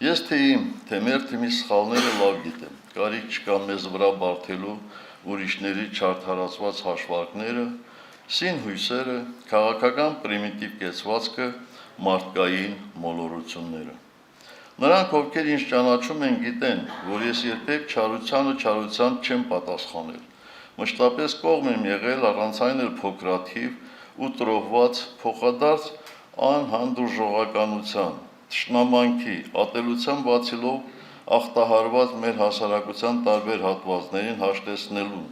Ես թե իմ, թե մեր թիմի սխալները լավ գիտեմ, կարիք չկա մեզ վրա բարդելու ուրիշների չարդարացված հաշվարկները, սին հույսերը, քաղաքական պրիմիտիվ կեցվածքը, մարդկային մոլորությունները։ Նրանք, ովքեր ինձ ճանաչում են, գիտեն, որ ես երբեք չարությանը չարությամբ չեմ պատասխանել, մշտապես կողմ եմ եղել առանց այն էլ փոքրաթիվ ու տրոհված փոխադարձ անհանդուրժողականության, թշնամանքի, ատելության բացելով ախտահարված մեր հասարակության տարբեր հատվածներին հաշտեցնելուն,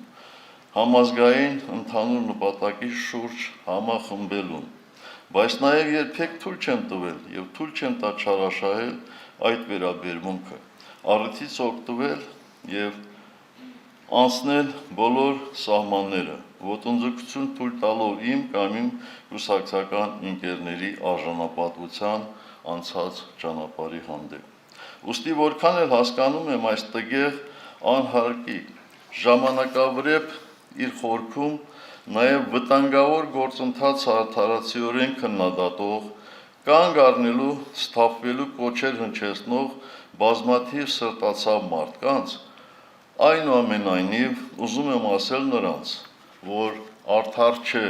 համազգային ընդհանուր նպատակի շուրջ համախմբելուն, բայց նաև երբեք թույլ չեմ տվել եւ թույլ չեմ տա չարաշահել այդ վերաբերմունքը, առիթից օգտվել եւ անցնել բոլոր սահմանները, ոտնձգություն թույլ տալով իմ կամ իմ կուսակցական ընկերների արժանապատվության անցած ճանապարհի հանդեպ։ Ուստի որքան էլ հասկանում եմ այս տգեղ անհարկի ժամանակավրեպ իր խորքում նաև վտանգավոր գործընթաց արդարացիորեն քննադատող, կանգ առնելու, սթափվելու կոչեր հնչեցնող բազմաթիվ սրտացավ մարդկանց, այնուամենայնիվ ուզում եմ ասել նրանց, որ արդար չէ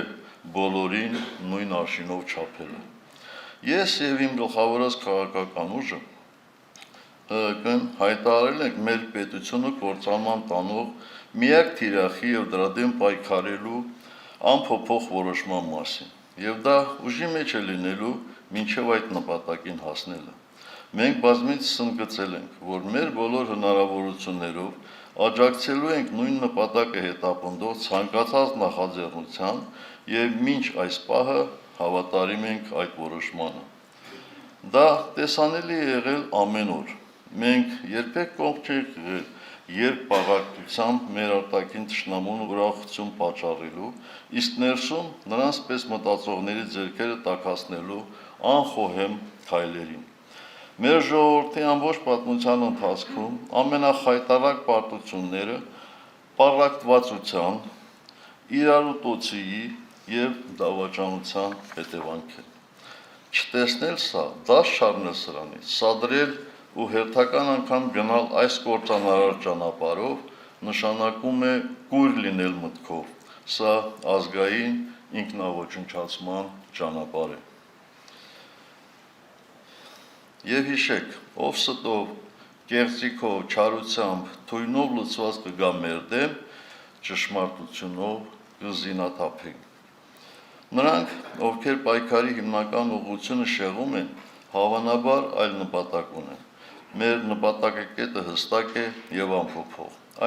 բոլորին նույն արշինով չափելը։ Ես եւ իմ գլխավորած քաղաքական ուժը ՀՀԿ-ն հայտարարել ենք մեր պետությունը կործանման տանող միակ թիրախի եւ դրա դեմ պայքարելու անփոփոխ որոշման մասին։ Եվ դա ուժի մեջ է լինելու մինչև այդ նպատակին հասնելը։ Մենք բազմիցս ընդգծել ենք, որ մեր բոլոր հնարավորություններով աջակցելու ենք նույն նպատակը հետապնդող ցանկացած նախաձեռնության եւ մինչ այս պահը հավատարիմ ենք այդ որոշմանը։ Դա տեսանելի է եղել ամեն օր։ Մենք երբեք կողմ չենք եղել երկպաղակությամբ մեր արտաքին թշնամուն ուրախություն պատճառելու, իսկ ներսում նրանց պես մտածողների ձեռքերը տաքացնելու անխոհեմ քայլերին։ Մեր ժողովրդի ամբողջ պատմության ընթացքում ամենախայտարակ պարտությունները պառակտվածության, իրարուտոցի եւ դավաճանության հետևանք են։ Չտեսնել սա, դաս չառնել սրանից, սադրել ու հերթական անգամ գնալ այս կործանարար ճանապարհով նշանակում է կույր լինել մտքով, սա ազգային ինքնաոչնչացման ճանապարհ է։ Եվ հիշեք, ով ստով, կեղծիքով, չարությամբ, թույնով լցված կգա մեր դեմ, ճշմարտությունով կզինաթափենք։ Նրանք, ովքեր պայքարի հիմնական ուղղությունը շեղում են, հավանաբար այլ նպատակ ունեն։ Մեր նպատակակետը հստակ է եւ անփոփոխ։